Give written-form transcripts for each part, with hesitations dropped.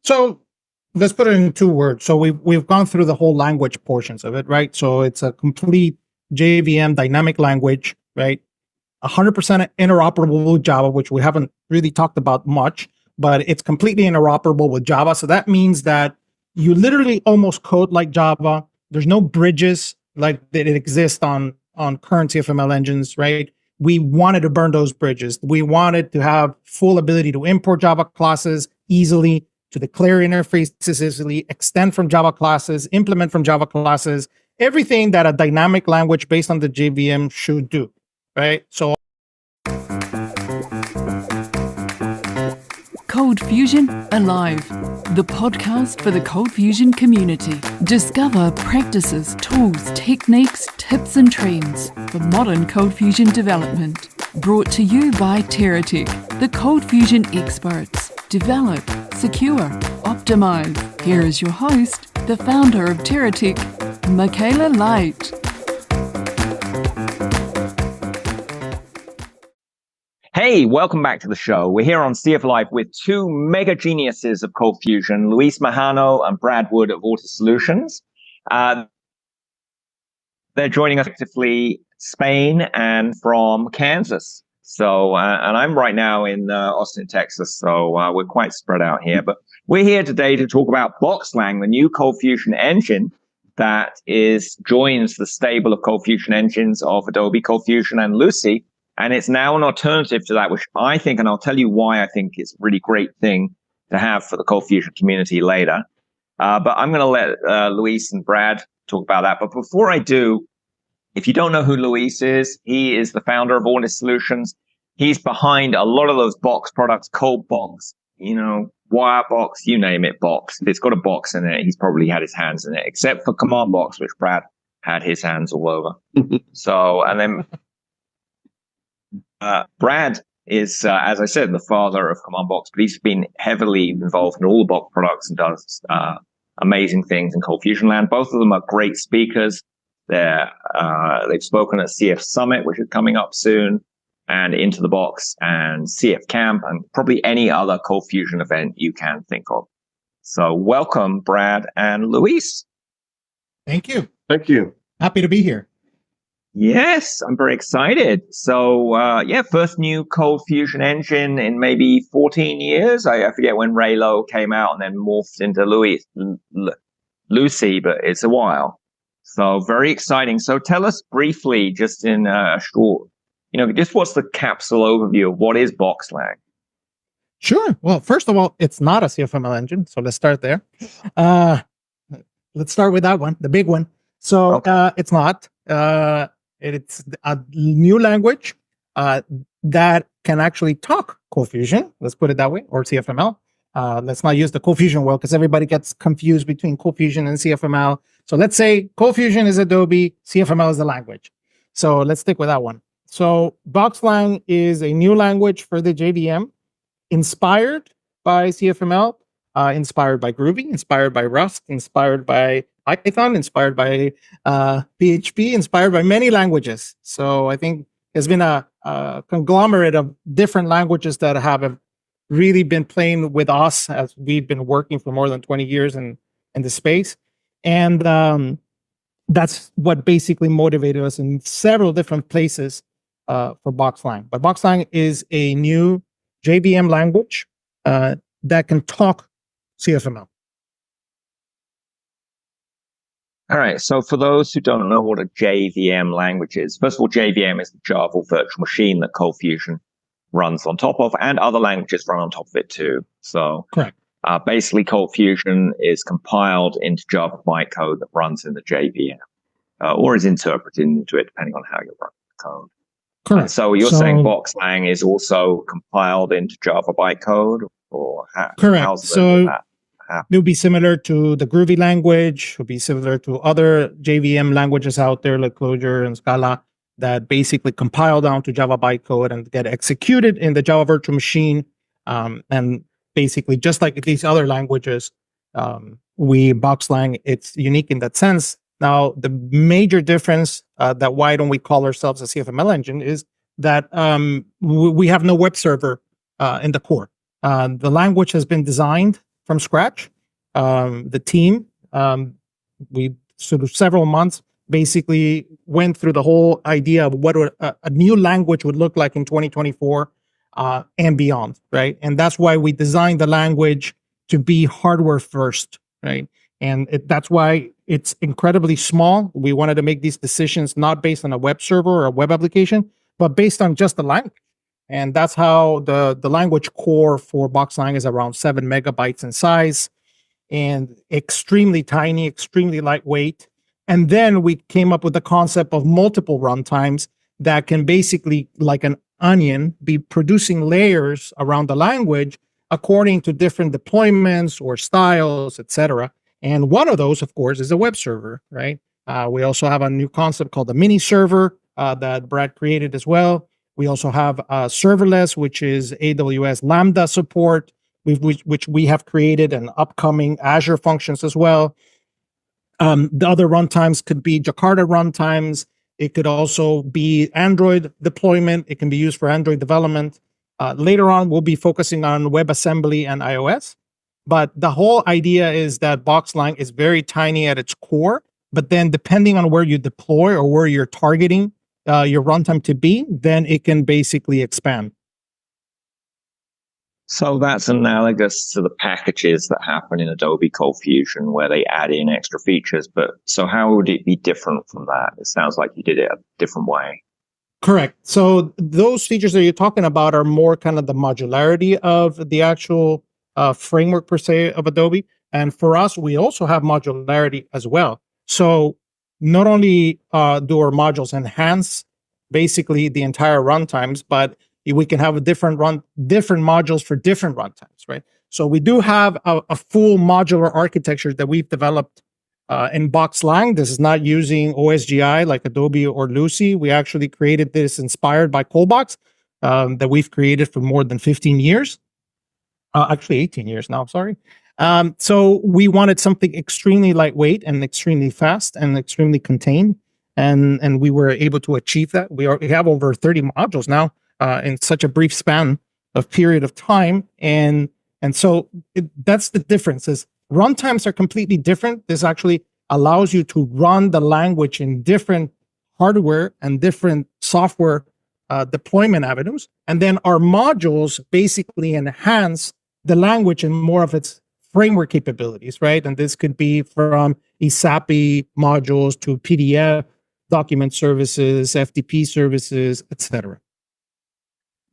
So let's put it in 2 words. So we've gone through the whole language portions of it, right? So it's a complete JVM dynamic language, right? 100% interoperable with Java, which we haven't really talked about much, but it's completely interoperable with Java. So that means that you literally almost code like Java. There's no bridges like that exist on current CFML engines, right? We wanted to burn those bridges. We wanted to have full ability to import Java classes easily, to declare interfaces easily, extend from Java classes, implement from Java classes, everything that a dynamic language based on the JVM should do, right? So ColdFusion Alive, the podcast for the ColdFusion community. Discover practices, tools, techniques, tips and trends for modern ColdFusion development. Brought to you by TerraTech, the ColdFusion experts. Develop, secure, optimize. Here is your host, the founder of TerraTech, Michaela Light. Hey, welcome back to the show. We're here on CFAlive with 2 mega geniuses of ColdFusion, Luis Majano and Brad Wood of Ortus Solutions. They're joining us actively Spain and from Kansas. So, and I'm right now in Austin, Texas. So we're quite spread out here. But we're here today to talk about BoxLang, the new ColdFusion engine that joins the stable of ColdFusion engines of Adobe ColdFusion and Lucy. And it's now an alternative to that, which I think, and I'll tell you why I think it's a really great thing to have for the ColdFusion community later. But I'm going to let Luis and Brad talk about that. But before I do, if you don't know who Luis is, he is the founder of Ortus Solutions. He's behind a lot of those box products, ColdBox, Wirebox, you name it, box. If it's got a box in it, he's probably had his hands in it, except for CommandBox, which Brad had his hands all over. So, and then Brad is, as I said, the father of CommandBox, but he's been heavily involved in all the box products and does amazing things in ColdFusion land. Both of them are great speakers. They've spoken at CF Summit, which is coming up soon, and Into the Box and CF Camp, and probably any other ColdFusion event you can think of. So welcome, Brad and Luis. thank you. Thank you. Happy to be here. Yes, I'm very excited. So, first new ColdFusion engine in maybe 14 years. I forget when Raylo came out and then morphed into Lucy, but it's a while. So very exciting. So tell us briefly, just in a short, just what's the capsule overview of what is BoxLang? Sure. Well, first of all, it's not a CFML engine. So let's start there. Let's start with that one, the big one. So okay. It's not. It's a new language that can actually talk ColdFusion. Let's put it that way, or CFML. Let's not use the ColdFusion word because everybody gets confused between ColdFusion and CFML. So let's say ColdFusion is Adobe, CFML is the language. So let's stick with that one. So BoxLang is a new language for the JVM, inspired by CFML, inspired by Groovy, inspired by Rust, inspired by Python, inspired by PHP, inspired by many languages. So I think there's been a conglomerate of different languages that have really been playing with us as we've been working for more than 20 years in the space. And that's what basically motivated us in several different places for BoxLang. But BoxLang is a new JVM language that can talk CFML. All right. So for those who don't know what a JVM language is, first of all, JVM is the Java virtual machine that ColdFusion runs on top of, and other languages run on top of it too. So correct. Basically, ColdFusion is compiled into Java bytecode that runs in the JVM, or is interpreted into it, depending on how you run the code. Correct. And so you're saying BoxLang is also compiled into Java bytecode, or correct. So it would be similar to the Groovy language. It would be similar to other JVM languages out there like Clojure and Scala that basically compile down to Java bytecode and get executed in the Java virtual machine. And basically, just like these other languages, BoxLang, it's unique in that sense. Now, the major difference that why don't we call ourselves a CFML engine is that we have no web server in the core. The language has been designed from scratch. The team, we sort of several months basically went through the whole idea of what a new language would look like in 2024 and beyond, right? And that's why we designed the language to be hardware first, right? And that's why it's incredibly small. We wanted to make these decisions not based on a web server or a web application, but based on just the language. And that's how the language core for BoxLang is around 7 megabytes in size and extremely tiny, extremely lightweight. And then we came up with the concept of multiple runtimes that can basically, like an onion, be producing layers around the language according to different deployments or styles, etc. And one of those, of course, is a web server, right? We also have a new concept called the mini server that Brad created as well. We also have serverless, which is AWS Lambda support, which we have created, and upcoming Azure functions as well. The other runtimes could be Jakarta runtimes. It could also be Android deployment. It can be used for Android development. Later on, we'll be focusing on WebAssembly and iOS. But the whole idea is that BoxLang is very tiny at its core, but then depending on where you deploy or where you're targeting your runtime to be, then it can basically expand. So that's analogous to the packages that happen in Adobe ColdFusion where they add in extra features. But so how would it be different from that? It sounds like you did it a different way. Correct. So those features that you're talking about are more kind of the modularity of the actual framework per se of Adobe. And for us, we also have modularity as well. So not only do our modules enhance basically the entire runtimes, but we can have different modules for different runtimes, right? So we do have a full modular architecture that we've developed in BoxLang. This is not using OSGI like Adobe or Lucy. We actually created this inspired by ColdBox that we've created for more than 15 years. Actually 18 years now, sorry. So we wanted something extremely lightweight and extremely fast and extremely contained. And we were able to achieve that. We have over 30 modules now in such a brief span of period of time. And so that's the difference is runtimes are completely different. This actually allows you to run the language in different hardware and different software deployment avenues. And then our modules basically enhance the language and more of its framework capabilities, right? And this could be from ESAPI modules to PDF, document services, FTP services, etc.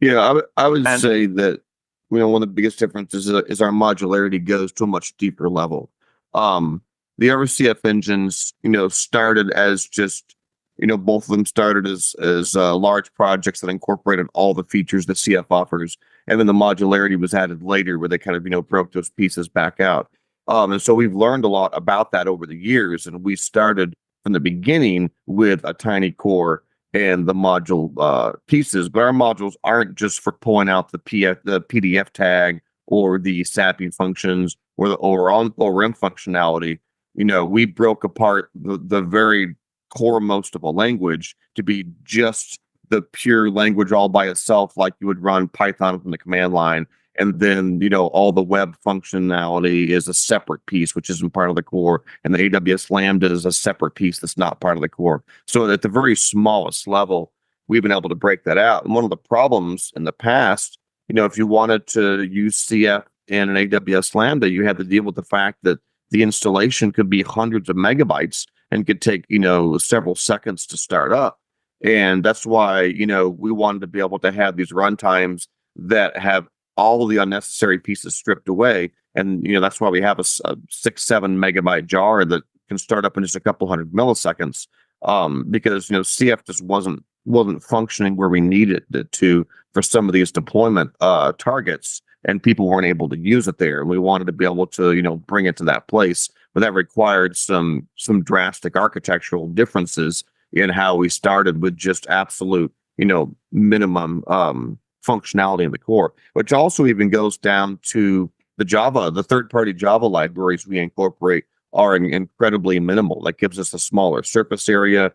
Yeah, I would say that one of the biggest differences is our modularity goes to a much deeper level. The RCF engines, started as just, both of them started as large projects that incorporated all the features that CF offers, and then the modularity was added later, where they kind of broke those pieces back out. And so we've learned a lot about that over the years, and we started from the beginning with a tiny core and the module pieces, but our modules aren't just for pulling out the PDF tag or the SAPI functions or the ORM functionality. We broke apart the very core most of a language to be just the pure language all by itself, like you would run Python from the command line. And then, all the web functionality is a separate piece, which isn't part of the core. And the AWS Lambda is a separate piece that's not part of the core. So at the very smallest level, we've been able to break that out. And one of the problems in the past, if you wanted to use CF in an AWS Lambda, you had to deal with the fact that the installation could be hundreds of megabytes and could take, several seconds to start up. And that's why, we wanted to be able to have these runtimes that have all of the unnecessary pieces stripped away. And, that's why we have a 6-7 megabyte jar that can start up in just a couple hundred milliseconds. Because, CF just wasn't functioning where we needed it to for some of these deployment targets, and people weren't able to use it there. And we wanted to be able to, bring it to that place, but that required some drastic architectural differences in how we started with just absolute, minimum functionality in the core, which also even goes down to the third-party Java libraries we incorporate are incredibly minimal. That gives us a smaller surface area,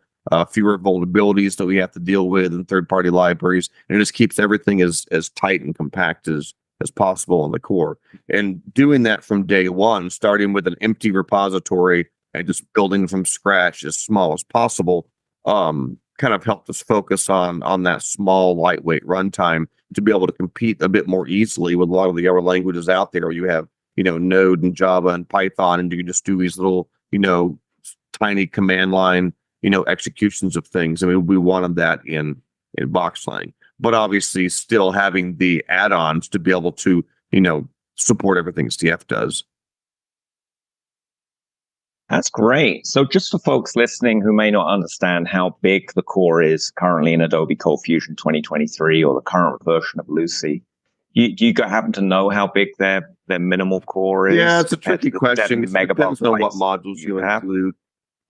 fewer vulnerabilities that we have to deal with in third-party libraries, and it just keeps everything as tight and compact as as possible in the core. And doing that from day one, starting with an empty repository and just building from scratch as small as possible, kind of helped us focus on that small, lightweight runtime to be able to compete a bit more easily with a lot of the other languages out there. You have, Node and Java and Python, and you can just do these little, tiny command line, executions of things. I mean, we wanted that in BoxLang, but obviously still having the add-ons to be able to, support everything CF does. That's great. So just for folks listening who may not understand how big the core is currently in Adobe ColdFusion 2023 or the current version of Lucy, do you happen to know how big their minimal core is? Yeah, it's a tricky question. It depends on what modules you include.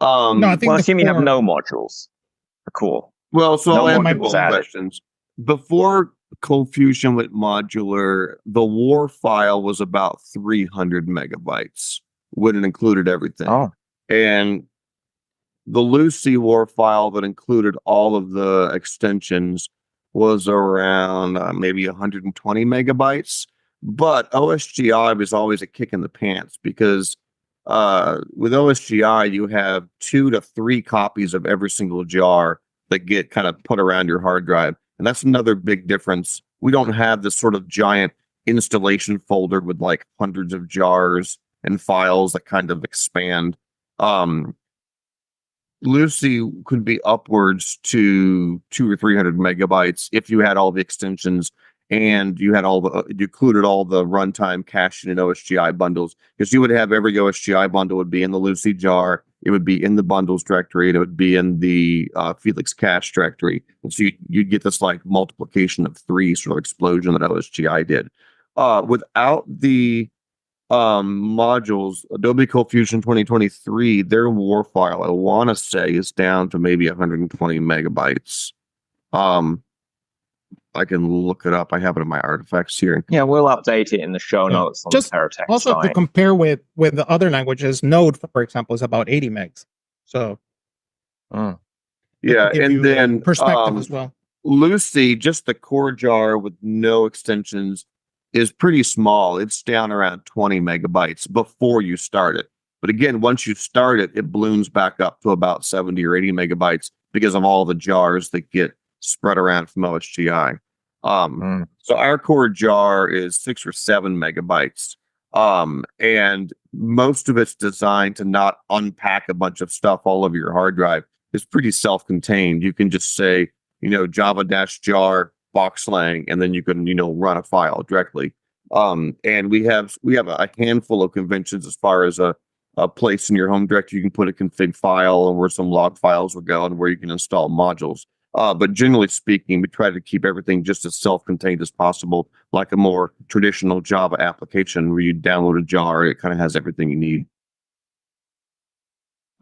No, I think I assume you have no modules. Cool. Well, so No I'll answer modules both added. questions. Before ColdFusion went modular, the WAR file was about 300 megabytes when it included everything. Oh. And the Lucy WAR file that included all of the extensions was around maybe 120 megabytes. But OSGI was always a kick in the pants because with OSGI, you have 2 to 3 copies of every single jar that get kind of put around your hard drive. And that's another big difference. We don't have this sort of giant installation folder with like hundreds of jars and files that kind of expand. Lucy could be upwards to 200 or 300 megabytes if you had all the extensions and you included all the runtime caching and OSGI bundles, because you would have every OSGI bundle would be in the Lucy jar. It would be in the bundles directory, and it would be in the Felix cache directory. And so you'd get this like multiplication of 3 sort of explosion that OSGI did. Without the modules, Adobe ColdFusion 2023, their WAR file, I want to say, is down to maybe 120 megabytes. I can look it up. I have it in my artifacts here. Yeah, we'll update it in the show notes on Just the Paratext also site. to compare with the other languages, Node, for example, is about 80 megs. So yeah, and then perspective as well. Lucy, just the core jar with no extensions, is pretty small. It's down around 20 megabytes before you start it. But again, once you start it, it balloons back up to about 70 or 80 megabytes because of all the jars that get spread around from OSGI. So our core jar is 6 or 7 megabytes. And most of it's designed to not unpack a bunch of stuff all over your hard drive. It's pretty self-contained. You can just say, java-jar BoxLang, and then you can, run a file directly. And we have a handful of conventions as far as a place in your home directory you can put a config file and where some log files will go and where you can install modules. But generally speaking, we try to keep everything just as self-contained as possible, like a more traditional Java application where you download a jar, it kind of has everything you need.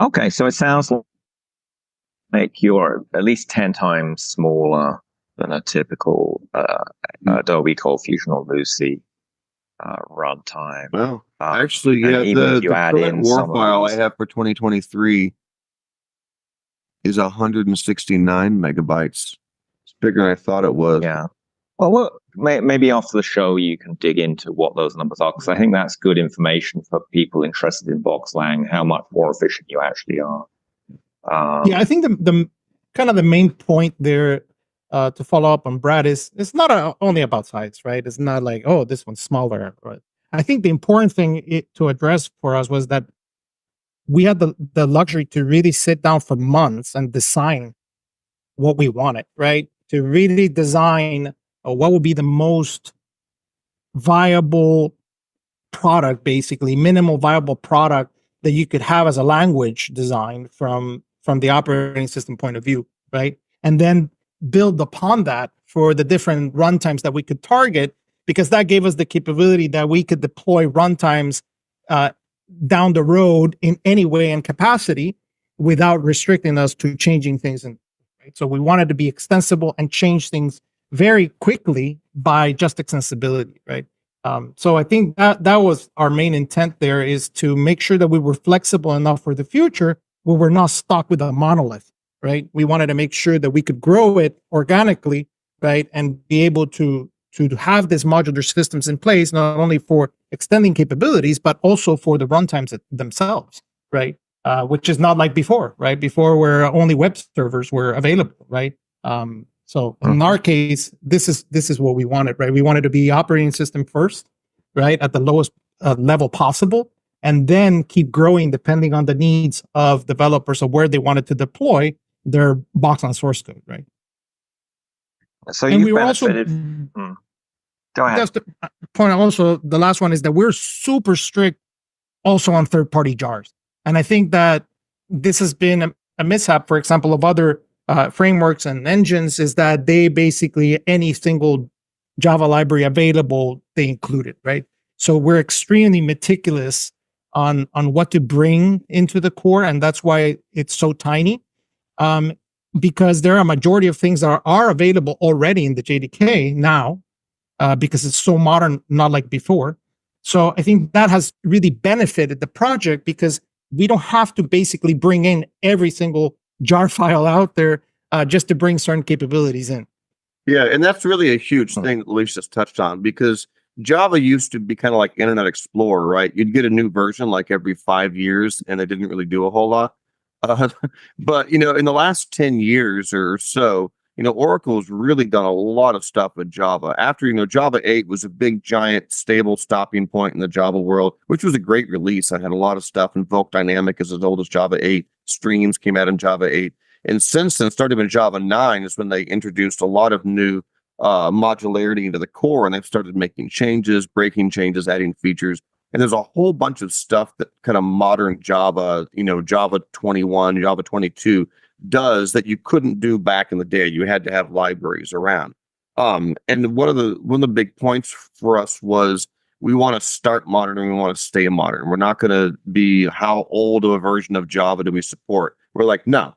Okay, so it sounds like you're at least 10 times smaller than a typical Adobe ColdFusion or Lucy runtime. Well, actually, yeah, even if the you add current in WAR some of file I these- have for 2023 is 169 megabytes. It's bigger than I thought it was. Yeah. Well, maybe after the show you can dig into what those numbers are, because I think that's good information for people interested in BoxLang, how much more efficient you actually are. Yeah, I think the kind of the main point there to follow up on Brad is it's not only about size, right? It's not like, oh, this one's smaller. Right? I think the important thing to address for us was that we had the luxury to really sit down for months and design what we wanted, right? To really design what would be the most viable product, basically minimal viable product that you could have as a language design from the operating system point of view, right? And then build upon that for the different runtimes that we could target, because that gave us the capability that we could deploy runtimes down the road in any way and capacity without restricting us to changing things. Right? So we wanted to be extensible and change things very quickly by just extensibility, right? So I think that was our main intent there, is to make sure that we were flexible enough for the future where we're not stuck with a monolith, right? We wanted to make sure that we could grow it organically, right? And be able to to have these modular systems in place, not only for extending capabilities, but also for the runtimes themselves, right? Which is not like before, right? Before, where only web servers were available, right? So in our case, this is what we wanted, right? We wanted to be operating system first, right, at the lowest level possible, and then keep growing depending on the needs of developers of where they wanted to deploy their BoxLang source code, right? So and you we were also Go ahead. just to point out also, the last one is that we're super strict also on third-party jars, and I think that this has been a mishap, for example, of other frameworks and engines, is that they basically, any single Java library available, they include it, right? So we're extremely meticulous on what to bring into the core, and that's why it's so tiny, because there are a majority of things that are available already in the JDK now, because it's so modern, not like before. So I think that has really benefited the project, because we don't have to basically bring in every single jar file out there just to bring certain capabilities in. Yeah, and that's really a huge thing that Luis just touched on, because Java used to be kind of like Internet Explorer, right? You'd get a new version like every 5 years, and they didn't really do a whole lot. But, in the last 10 years or so, Oracle's really done a lot of stuff with Java. After, Java 8 was a big, giant, stable stopping point in the Java world, which was a great release. I had a lot of stuff. Invoke Dynamic is as old as Java 8. Streams came out in Java 8. And since then, starting in Java 9 is when they introduced a lot of new modularity into the core, and they've started making changes, breaking changes, adding features. And there's a whole bunch of stuff that kind of modern Java, Java 21, Java 22 does that you couldn't do back in the day. You had to have libraries around. And one of the big points for us was we want to start modern and we want to stay modern. We're not going to be, how old of a version of Java do we support? We're like, no,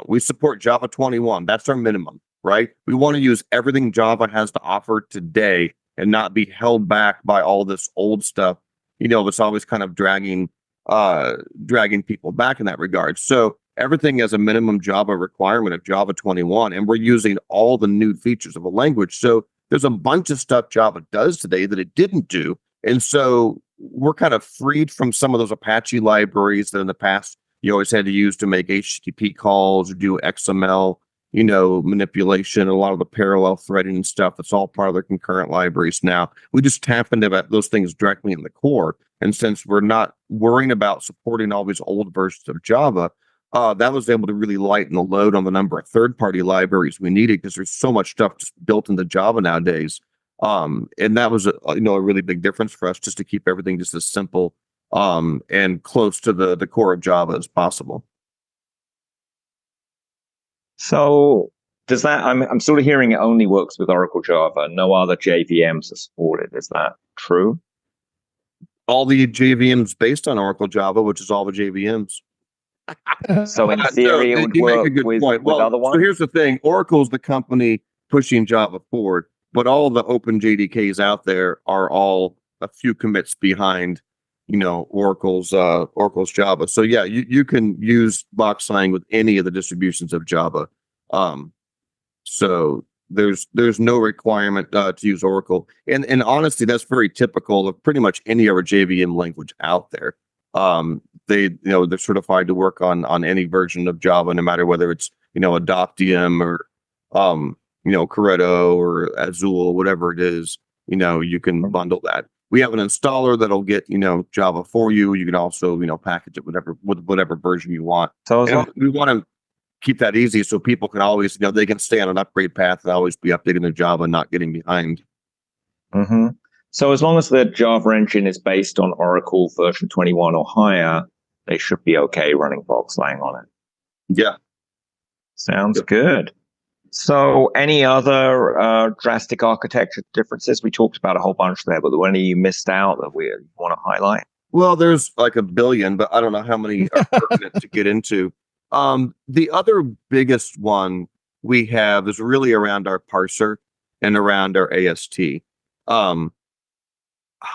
we support Java 21. That's our minimum, right? We want to use everything Java has to offer today and not be held back by all this old stuff. It's always kind of dragging people back in that regard. So everything has a minimum Java requirement of Java 21, and we're using all the new features of a language. So there's a bunch of stuff Java does today that it didn't do. And so we're kind of freed from some of those Apache libraries that in the past you always had to use to make HTTP calls or do XML, manipulation, a lot of the parallel threading and stuff. That's all part of the concurrent libraries now. We just tap into those things directly in the core. And since we're not worrying about supporting all these old versions of Java, that was able to really lighten the load on the number of third-party libraries we needed, because there's so much stuff just built into Java nowadays. And that was a really big difference for us, just to keep everything just as simple and close to the core of Java as possible. So does that, I'm sort of hearing it only works with Oracle Java, no other JVMs are supported. Is that true? All the JVMs based on Oracle Java, which is all the JVMs. So in theory, it would work with other ones? So here's the thing. Oracle's the company pushing Java forward, but all the open JDKs out there are all a few commits behind, Oracle's Java. So yeah, you can use BoxLang with any of the distributions of Java. So there's no requirement to use Oracle. And honestly, that's very typical of pretty much any other JVM language out there. They're certified to work on any version of Java, no matter whether it's, Adoptium or, Corretto or Azul, whatever it is, you can bundle that. We have an installer that'll get, Java for you. You can also, package it with whatever version you want. So we want to keep that easy so people can always, they can stay on an upgrade path and always be updating their Java and not getting behind. Mm-hmm. So as long as the Java engine is based on Oracle version 21 or higher, they should be okay running BoxLang on it. Yeah. Sounds good. So any other drastic architecture differences? We talked about a whole bunch there, but were any you missed out that we want to highlight? Well, there's like a billion, but I don't know how many are pertinent to get into. The other biggest one we have is really around our parser and around our AST.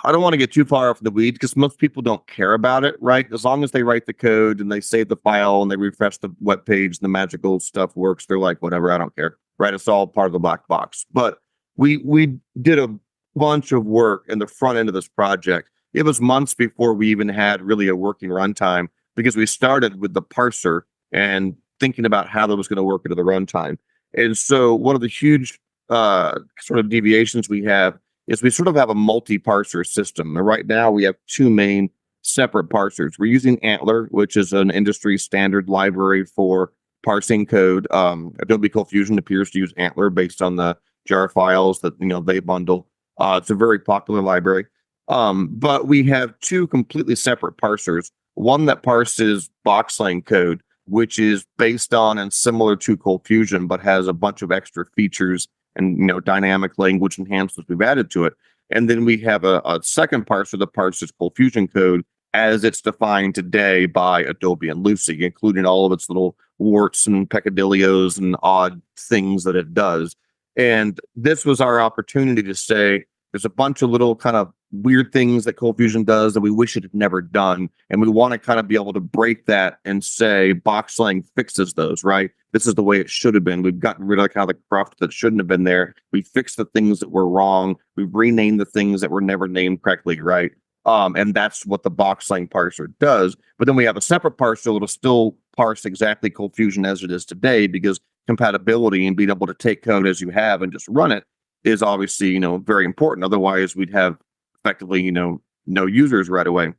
I don't want to get too far off the weeds because most people don't care about it, right? As long as they write the code and they save the file and they refresh the web page and the magical stuff works, they're like, whatever, I don't care, right? It's all part of the black box. But we did a bunch of work in the front end of this project. It was months before we even had really a working runtime, because we started with the parser and thinking about how that was going to work into the runtime. And so one of the huge sort of deviations we have is we sort of have a multi-parser system. And right now we have two main separate parsers. We're using Antler, which is an industry standard library for parsing code. Adobe ColdFusion appears to use Antler based on the jar files that they bundle. It's a very popular library. But we have two completely separate parsers. One that parses BoxLang code, which is based on and similar to ColdFusion, but has a bunch of extra features and dynamic language enhancements we've added to it. And then we have a second parser that parses ColdFusion code as it's defined today by Adobe and Lucy, including all of its little warts and peccadillos and odd things that it does. And this was our opportunity to say, there's a bunch of little kind of weird things that ColdFusion does that we wish it had never done. And we want to kind of be able to break that and say BoxLang fixes those, right? This is the way it should have been. We've gotten rid of kind of the cruft that shouldn't have been there. We fixed the things that were wrong. We've renamed the things that were never named correctly, right? And that's what the BoxLang parser does. But then we have a separate parser that'll still parse exactly ColdFusion as it is today, because compatibility and being able to take code as you have and just run it is obviously, very important. Otherwise, we'd have effectively, no users right away.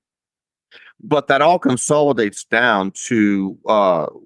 But that all consolidates down to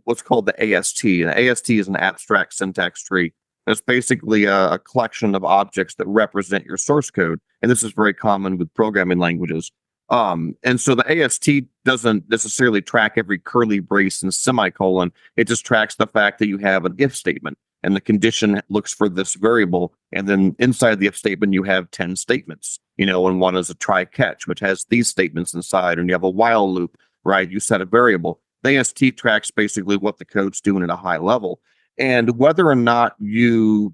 what's called the AST. And AST is an abstract syntax tree. It's basically a collection of objects that represent your source code. And this is very common with programming languages. And so the AST doesn't necessarily track every curly brace and semicolon. It just tracks the fact that you have an if statement, and the condition looks for this variable. And then inside the if statement, you have 10 statements, and one is a try catch, which has these statements inside, and you have a while loop, right? You set a variable. The AST tracks basically what the code's doing at a high level. And whether or not you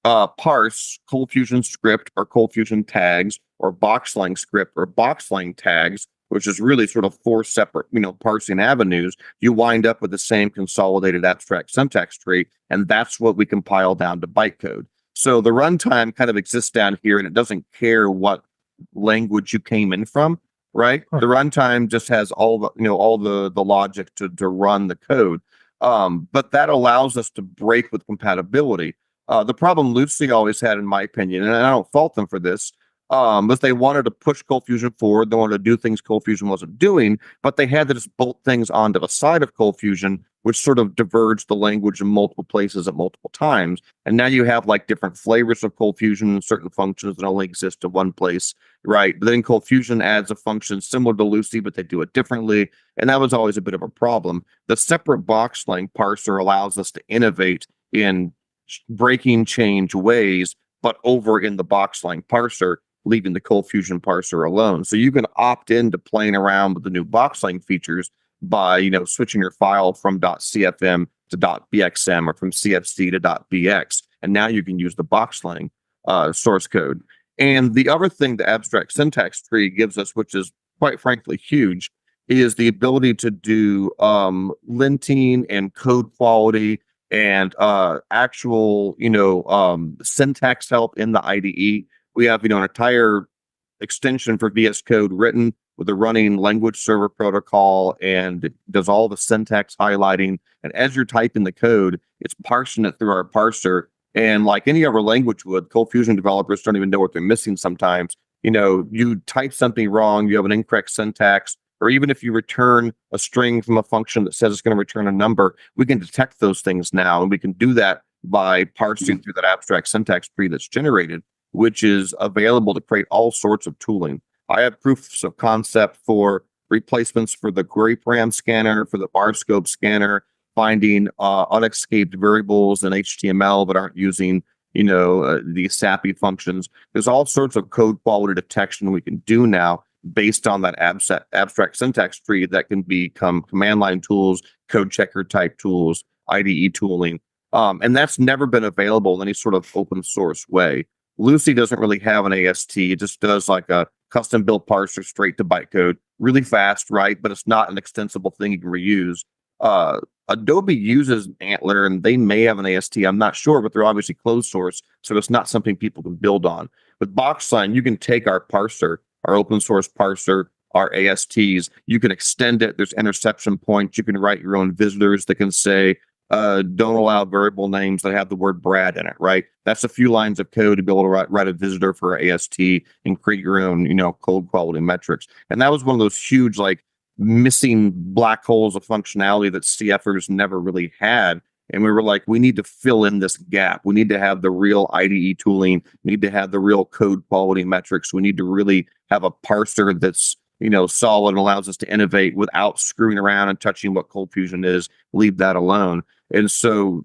parse ColdFusion script or ColdFusion tags or BoxLang script or BoxLang tags, which is really sort of four separate, parsing avenues, you wind up with the same consolidated abstract syntax tree. And that's what we compile down to bytecode. So the runtime kind of exists down here, and it doesn't care what language you came in from, right? The runtime just has all the logic to run the code. But that allows us to break with compatibility. The problem Lucy always had, in my opinion, and I don't fault them for this, was they wanted to push ColdFusion forward. They wanted to do things ColdFusion wasn't doing, but they had to just bolt things onto the side of ColdFusion, which sort of diverged the language in multiple places at multiple times. And now you have like different flavors of ColdFusion and certain functions that only exist in one place, right? But then ColdFusion adds a function similar to Lucy, but they do it differently. And that was always a bit of a problem. The separate BoxLang parser allows us to innovate in breaking change ways, but over in the BoxLang parser, leaving the ColdFusion parser alone. So you can opt into playing around with the new BoxLang features by, switching your file from .cfm to .bxm or from CFC to .bx. And now you can use the BoxLang source code. And the other thing the abstract syntax tree gives us, which is quite frankly huge, is the ability to do linting and code quality and actual, syntax help in the IDE. We have, an entire extension for VS Code written with a running language server protocol, and it does all the syntax highlighting. And as you're typing the code, it's parsing it through our parser. And like any other language would, ColdFusion developers don't even know what they're missing sometimes. You type something wrong, you have an incorrect syntax, or even if you return a string from a function that says it's going to return a number, we can detect those things now. And we can do that by parsing through that abstract syntax tree that's generated, which is available to create all sorts of tooling. I have proofs of concept for replacements for the query param scanner, for the bar scope scanner, finding unescaped variables in HTML that aren't using, these SAPI functions. There's all sorts of code quality detection we can do now based on that abstract syntax tree that can become command line tools, code checker type tools, IDE tooling. And that's never been available in any sort of open source way. Lucy doesn't really have an AST. It just does like a custom built parser straight to bytecode, really fast, right? But it's not an extensible thing you can reuse. Adobe uses Antler, and they may have an AST. I'm not sure, but they're obviously closed source, so it's not something people can build on. With BoxLang, you can take our parser, our open source parser, our ASTs. You can extend it. There's interception points. You can write your own visitors that can say, don't allow variable names that have the word Brad in it, right? That's a few lines of code to be able to write a visitor for an AST and create your own, code quality metrics. And that was one of those huge, like, missing black holes of functionality that CFers never really had. And we were like, we need to fill in this gap. We need to have the real IDE tooling. We need to have the real code quality metrics. We need to really have a parser that's, solid and allows us to innovate without screwing around and touching what ColdFusion is. Leave that alone. And so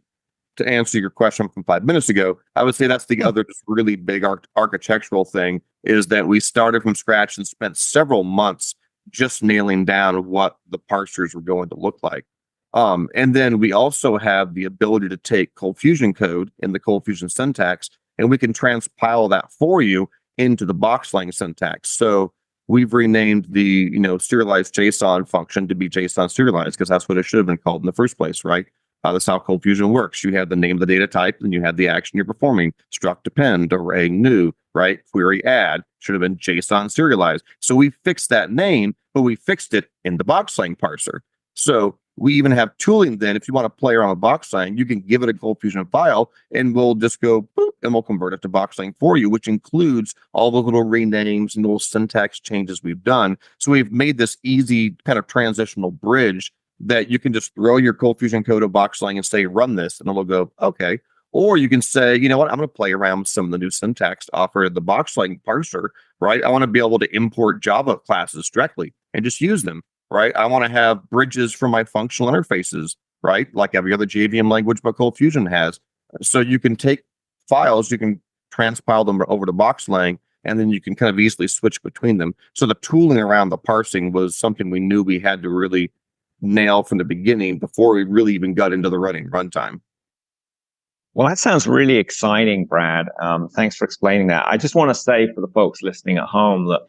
to answer your question from 5 minutes ago, I would say that's the other just really big architectural thing, is that we started from scratch and spent several months just nailing down what the parsers were going to look like. And then we also have the ability to take ColdFusion code in the ColdFusion syntax, and we can transpile that for you into the BoxLang syntax. So we've renamed the, serialized JSON function to be JSON serialized, because that's what it should have been called in the first place, right? That's how ColdFusion works. You have the name of the data type, and you have the action you're performing. Struct append, array new, right? Query add should have been JSON serialized. So we fixed that name, but we fixed it in the BoxLang parser. So we even have tooling then. If you want to play around with BoxLang, you can give it a ColdFusion file, and we'll just go boop, and we'll convert it to BoxLang for you, which includes all the little renames and little syntax changes we've done. So we've made this easy kind of transitional bridge that you can just throw your ColdFusion code to BoxLang and say, run this, and it'll go, okay. Or you can say, you know what, I'm going to play around with some of the new syntax offered in the BoxLang parser, right? I want to be able to import Java classes directly and just use them, right? I want to have bridges for my functional interfaces, right? Like every other JVM language but ColdFusion has. So you can take files, you can transpile them over to BoxLang, and then you can kind of easily switch between them. So the tooling around the parsing was something we knew we had to really nail from the beginning before we really even got into the running runtime. Well, that sounds really exciting, Brad. Thanks for explaining that. I just want to say for the folks listening at home that,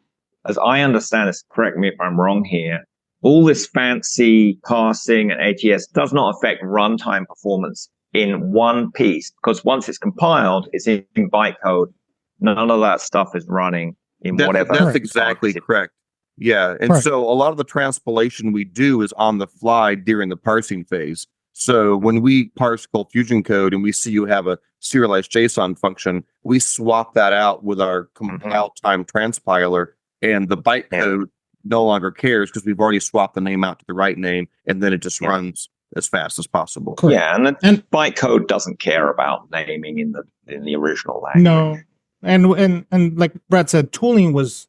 as I understand this, correct me if I'm wrong here, all this fancy parsing and ATS does not affect runtime performance in one piece, because once it's compiled, it's in bytecode. None of that stuff is running in whatever. That's exactly correct. Yeah. And so a lot of the transpilation we do is on the fly during the parsing phase. So when we parse ColdFusion code and we see you have a serialized JSON function, we swap that out with our compile time transpiler, and the bytecode no longer cares because we've already swapped the name out to the right name, and then it just runs as fast as possible. Correct. Yeah, and the bytecode doesn't care about naming in the original language. No, and like Brad said, tooling was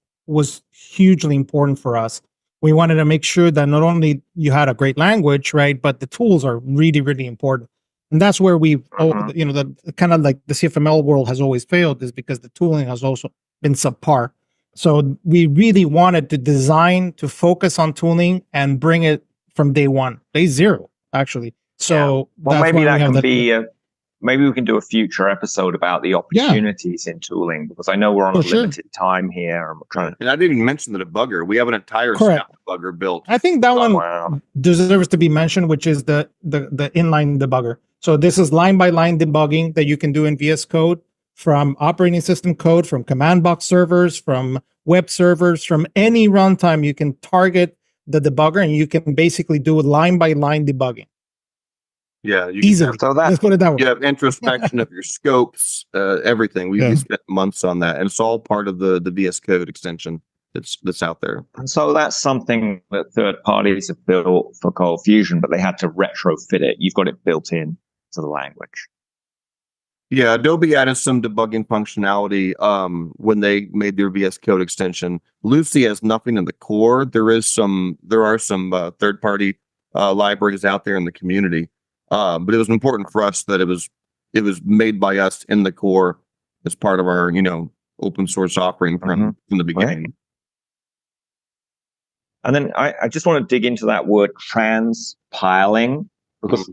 hugely important for us. We wanted to make sure that not only you had a great language, right, but the tools are really, really important. And that's where we, the kind of like the CFML world has always failed, is because the tooling has also been subpar. So we really wanted to design to focus on tooling and bring it from day one, day zero, actually. So maybe that can be maybe we can do a future episode about the opportunities in tooling, because I know we're on a limited time here. And we're trying to... And I didn't even mention the debugger. We have an entire staff debugger built. I think that one deserves to be mentioned, which is the inline debugger. So this is line by line debugging that you can do in VS Code, from operating system code, from command box servers, from web servers, from any runtime. You can target the debugger and you can basically do line by line debugging. Yeah, easily. So let's put it that way. You have introspection of your scopes, everything. We spent months on that, and it's all part of the VS Code extension that's out there. And so that's something that third parties have built for ColdFusion, but they had to retrofit it. You've got it built in to the language. Yeah, Adobe added some debugging functionality when they made their VS Code extension. Lucy has nothing in the core. There are some third party libraries out there in the community. But it was important for us that it was made by us in the core as part of our, open source offering from the beginning. Right. And then I just want to dig into that word transpiling, because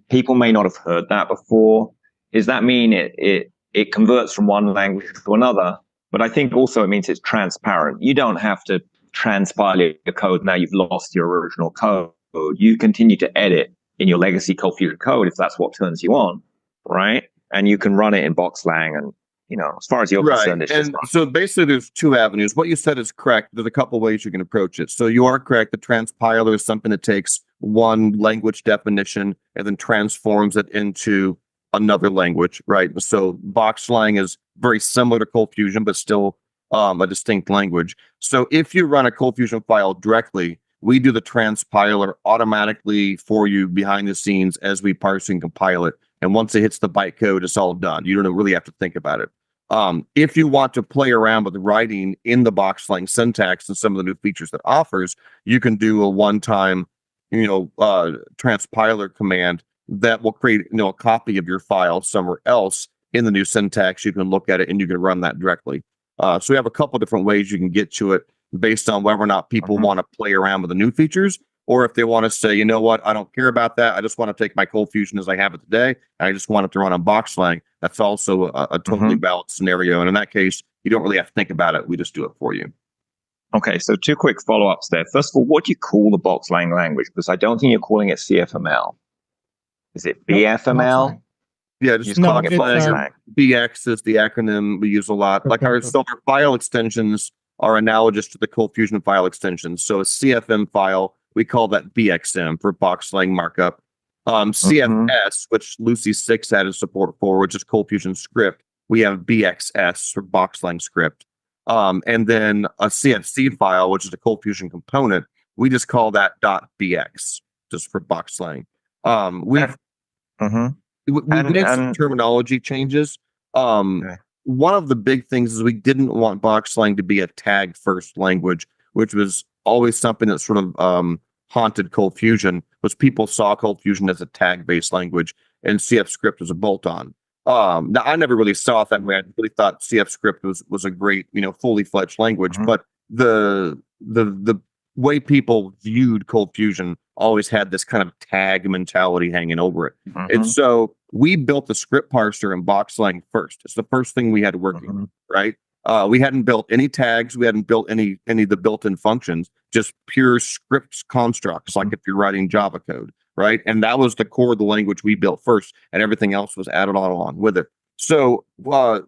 people may not have heard that before. Does that mean it converts from one language to another? But I think also it means it's transparent. You don't have to transpile your code now you've lost your original code. You continue to edit in your legacy ColdFusion code if that's what turns you on, right? And you can run it in BoxLang, and as far as you're concerned, it's just fine. So basically, there's two avenues. What you said is correct. There's a couple ways you can approach it. So you are correct. The transpiler is something that takes one language definition and then transforms it into another language, right? So BoxLang is very similar to ColdFusion, but still a distinct language. So if you run a ColdFusion file directly, we do the transpiler automatically for you behind the scenes as we parse and compile it. And once it hits the bytecode, it's all done. You don't really have to think about it. If you want to play around with writing in the BoxLang syntax and some of the new features that offers, you can do a one-time, transpiler command that will create, a copy of your file somewhere else in the new syntax. You can look at it and you can run that directly. So we have a couple different ways you can get to it based on whether or not people want to play around with the new features, or if they want to say, you know what, I don't care about that. I just want to take my ColdFusion as I have it today. I just want it to run on BoxLang. That's also a totally valid scenario. And in that case, you don't really have to think about it. We just do it for you. Okay, so two quick follow-ups there. First of all, what do you call the BoxLang language? Because I don't think you're calling it CFML. Is it BFML? Yeah, just call it BoxLang. BX is the acronym we use a lot. Like our file extensions are analogous to the ColdFusion file extensions. So a CFM file, we call that BXM for BoxLang markup. CFS, which Lucy 6 added support for, which is ColdFusion script, we have BXS for BoxLang script. And then a CFC file, which is a ColdFusion component, we just call that .bx, just for BoxLang. We did some terminology changes. One of the big things is we didn't want BoxLang to be a tag-first language, which was always something that sort of haunted ColdFusion, was people saw ColdFusion as a tag-based language and CF script as a bolt-on. Now, I never really saw it that way. I really thought CF script was a great, fully fledged language, but the way people viewed ColdFusion always had this kind of tag mentality hanging over it. And so we built the script parser in BoxLang first. It's the first thing we had working, right? We hadn't built any tags. We hadn't built any of the built-in functions, just pure scripts constructs, like if you're writing Java code, right? And that was the core of the language we built first, and everything else was added on along with it. So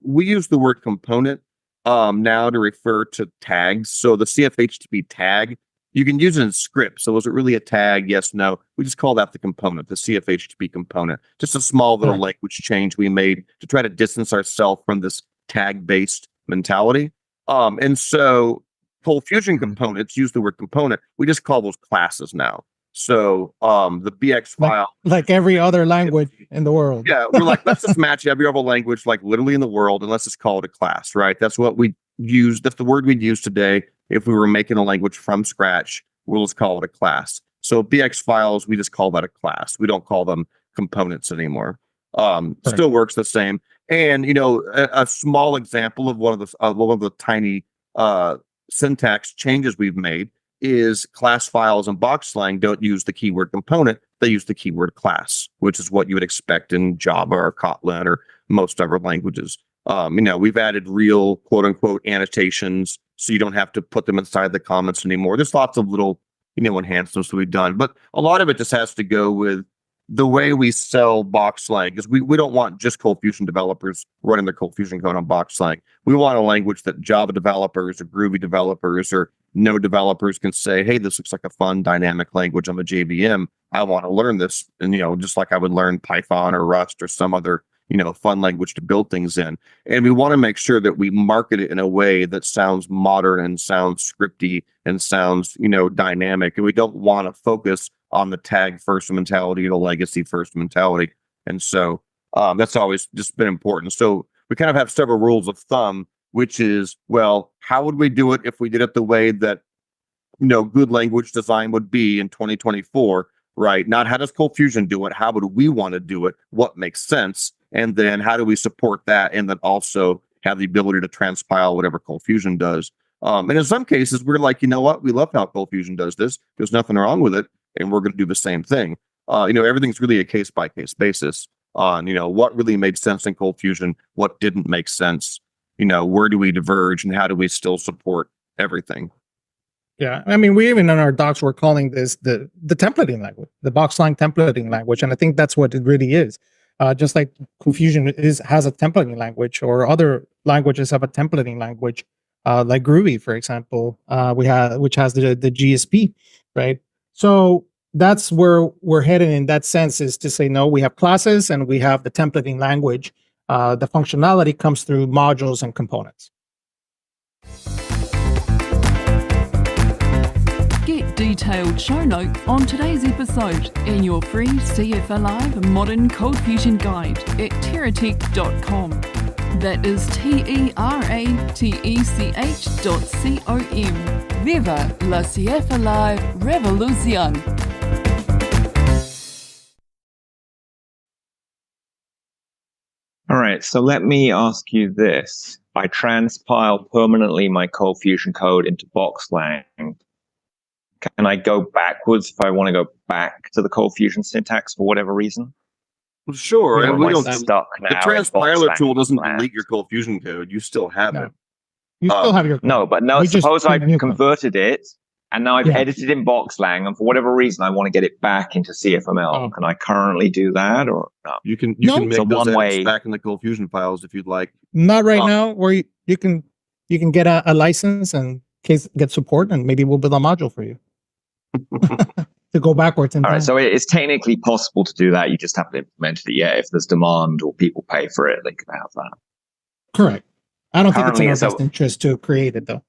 we use the word component now to refer to tags. So the CFHTP tag, you can use it in script. So was it really a tag? Yes, no. We just call that the component, the CFHTP component. Just a small little language change we made to try to distance ourselves from this tag-based mentality. And so ColdFusion components use the word component. We just call those classes now. So the BX file, like every other language in the world. Yeah, we're like, let's just match every other language, like literally in the world, and let's just call it a class, right? That's what we use. That's the word we'd use today if we were making a language from scratch. We'll just call it a class. So BX files, we just call that a class. We don't call them components anymore. Still works the same. And a small example of one of the tiny syntax changes we've made is class files in BoxLang don't use the keyword component, they use the keyword class, which is what you would expect in Java or Kotlin or most other languages. We've added real quote unquote annotations, so you don't have to put them inside the comments anymore. There's lots of little, enhancements that we've done, but a lot of it just has to go with the way we sell BoxLang, because we don't want just ColdFusion developers running their ColdFusion code on BoxLang. We want a language that Java developers or Groovy developers or Node developers can say, hey, this looks like a fun dynamic language. I'm a JVM. I want to learn this. And, just like I would learn Python or Rust or some other, fun language to build things in. And we want to make sure that we market it in a way that sounds modern and sounds scripty and sounds, dynamic. And we don't want to focus on the tag first mentality, the legacy first mentality. And so that's always just been important. So we kind of have several rules of thumb, which is, well, how would we do it if we did it the way that, good language design would be in 2024, right? Not how does ColdFusion do it? How would we want to do it? What makes sense? And then how do we support that? And then also have the ability to transpile whatever ColdFusion does. And in some cases, we're like, you know what? We love how ColdFusion does this. There's nothing wrong with it. And we're going to do the same thing. Everything's really a case-by-case basis on, what really made sense in ColdFusion, what didn't make sense, where do we diverge, and how do we still support everything? Yeah, I mean, we even in our docs we're calling this the templating language, the BoxLang templating language, and I think that's what it really is. Just like ColdFusion has a templating language, or other languages have a templating language, like Groovy, for example, which has the GSP, right? So that's where we're headed in that sense, is to say, no, we have classes and we have the templating language. The functionality comes through modules and components. Get detailed show notes on today's episode in your free CFAlive Modern ColdFusion Guide at teratech.com. That is teratech.com. Viva la CFAlive Revolution! All right, so let me ask you this. I transpile permanently my ColdFusion code into BoxLang. Can I go backwards if I want to go back to the ColdFusion syntax for whatever reason? Well, sure. Or And we am I don't. stuck now The in transpiler BoxLang tool doesn't land? delete your ColdFusion code. You still have No. it. You still have your No, but no, We just suppose create a new I've code. converted it and now I've Yeah. edited in BoxLang, and for whatever reason I want to get it back into CFML. Oh. Can I currently do that or no? You can No. make So those one edits way- back in the ColdFusion files if you'd like. Not right Oh. now, or you can get a license and get support, and maybe we'll build a module for you to go backwards in All right, time. so it's technically possible to do that. You just haven't implemented it yet. If there's demand or people pay for it, they can have that. Correct. I don't think it's in Currently, our so- best interest to create it, though.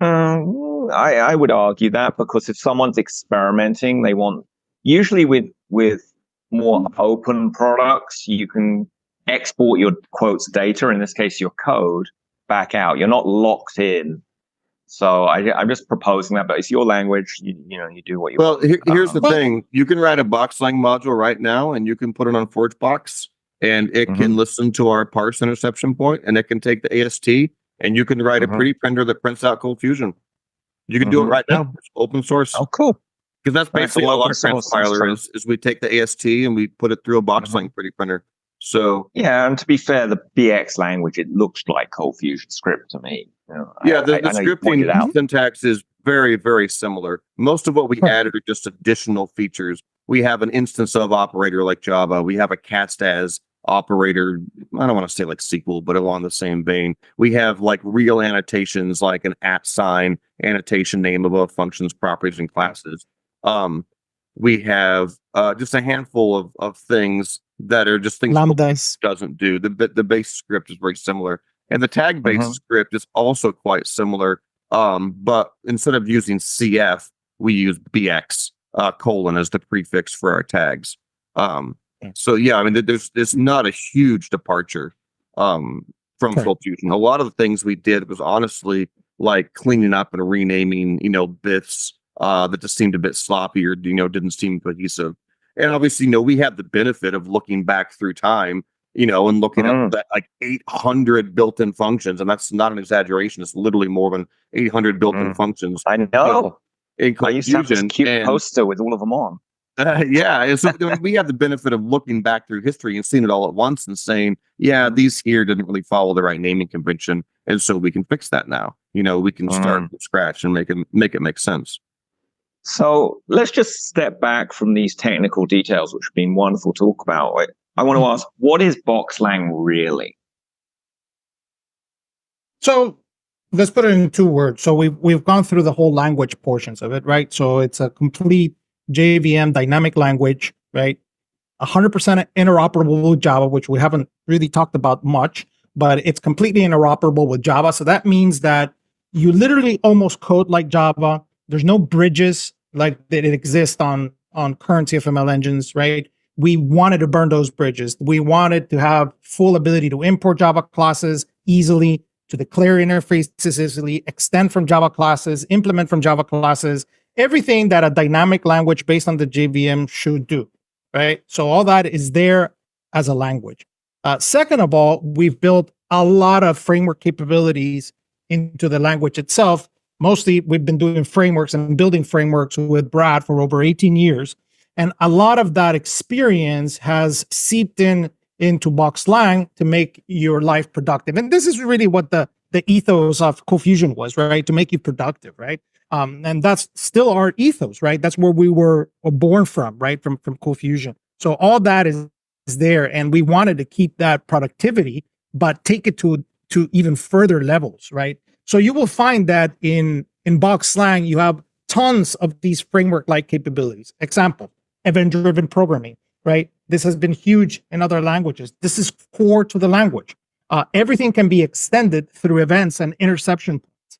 I would argue that, because if someone's experimenting, they want, usually with more open products, you can export your quotes data, in this case your code, back out. You're not locked in. So I'm just proposing that, but it's your language. You do what you Well, want. here's the Well- thing. You can write a BoxLang module right now, and you can put it on ForgeBox, and it can listen to our parse interception point, and it can take the AST, and you can write a pretty printer that prints out ColdFusion. You can do it right now. It's open source. Oh, cool. Because that's Right, so basically all our open source, that's transpiler true. is we take the AST and we put it through a BoxLang pretty printer. So Yeah, and to be fair, the BX language, it looks like ColdFusion script to me. yeah, the I know you pointed scripting out. syntax is very, very similar. Most of what we added are just additional features. We have an instance of operator like Java. We have a cast as operator. I don't want to say like SQL, but along the same vein. We have like real annotations, like an @ sign annotation name above functions, properties, and classes. We have just a handful of things that are just things Lambdas. doesn't do. The base script is very similar, and the tag based script is also quite similar. But instead of using CF, we use BX colon as the prefix for our tags. So yeah, I mean, there's not a huge departure from ColdFusion. A lot of the things we did was honestly like cleaning up and renaming, bits that just seemed a bit sloppy or didn't seem cohesive. And obviously, we have the benefit of looking back through time, and looking at that like 800 built-in functions, and that's not an exaggeration. It's literally more than 800 built-in functions. I know. In I used to have this ColdFusion, cute and- poster with all of them on. yeah, and so we have the benefit of looking back through history and seeing it all at once and saying, yeah, these here didn't really follow the right naming convention, and so we can fix that now. We can start from scratch and make it make sense. So let's just step back from these technical details, which have been wonderful to talk about. I want to ask, what is BoxLang really? So let's put it in 2 words. So we've gone through the whole language portions of it, right? So it's a complete JVM dynamic language, right? 100% interoperable with Java, which we haven't really talked about much, but it's completely interoperable with Java. So that means that you literally almost code like Java. There's no bridges like that exist on current CFML engines, right? We wanted to burn those bridges. We wanted to have full ability to import Java classes easily, to declare interfaces easily, extend from Java classes, implement from Java classes, everything that a dynamic language based on the JVM should do, right? So all that is there as a language. Second of all, we've built a lot of framework capabilities into the language itself. Mostly, we've been doing frameworks and building frameworks with Brad for over 18 years. And a lot of that experience has seeped into BoxLang to make your life productive. And this is really what the the ethos of ColdFusion was, right? To make you productive, right? And that's still our ethos, right? That's where we were born from, right? From ColdFusion. So all that is there, and we wanted to keep that productivity, but take it to even further levels, right? So you will find that in BoxLang, you have tons of these framework-like capabilities. Example, event-driven programming, right? This has been huge in other languages. This is core to the language. Everything can be extended through events and interception points.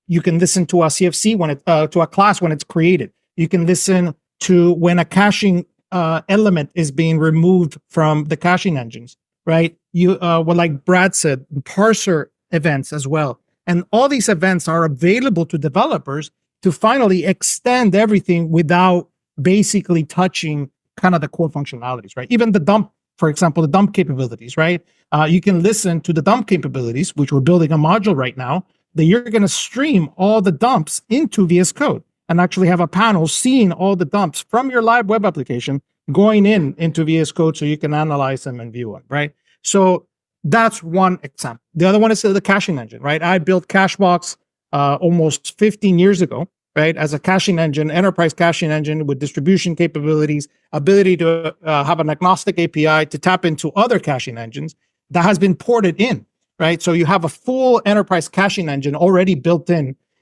You can listen to a CFC to a class when it's created. You can listen to when a caching element is being removed from the caching engines, right? Like Brad said, parser events as well. And all these events are available to developers to finally extend everything without basically touching kind of the core functionalities, right? Even the dump, for example, the dump capabilities, right? You can listen to the dump capabilities, which we're building a module right now, that you're going to stream all the dumps into VS Code and actually have a panel seeing all the dumps from your live web application going into VS Code so you can analyze them and view them, right? So that's one example. The other one is the caching engine, right? I built Cachebox almost 15 years ago, right? As a caching engine, enterprise caching engine with distribution capabilities, ability to have an agnostic API to tap into other caching engines that has been ported in, right? So you have a full enterprise caching engine already built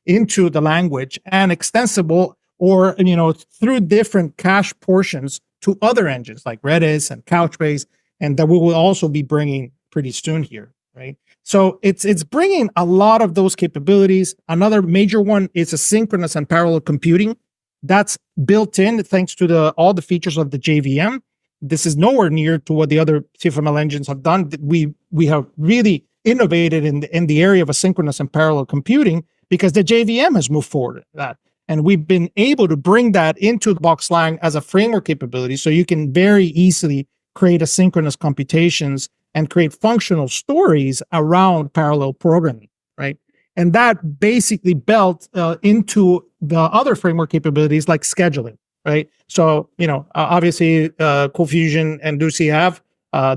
into the language and extensible or, through different cache portions to other engines like Redis and Couchbase, and that we will also be bringing pretty soon here, right? So it's bringing a lot of those capabilities. Another major one is asynchronous and parallel computing. That's built in thanks to all the features of the JVM. This is nowhere near to what the other CFML engines have done. We have really innovated in the area of asynchronous and parallel computing because the JVM has moved forward with that. And we've been able to bring that into BoxLang as a framework capability so you can very easily create asynchronous computations and create functional stories around parallel programming, right? And that basically built into the other framework capabilities like scheduling, right? So, obviously, ColdFusion and Ducey have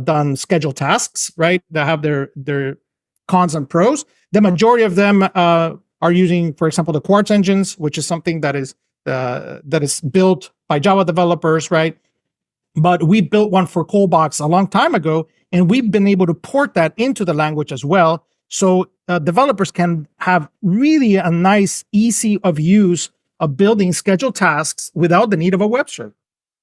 done schedule tasks, right? That have their cons and pros. The majority of them are using, for example, the Quartz engines, which is something that is built by Java developers, right? But we built one for ColdBox a long time ago, and we've been able to port that into the language as well. So developers can have really a nice, easy of use of building scheduled tasks without the need of a web server,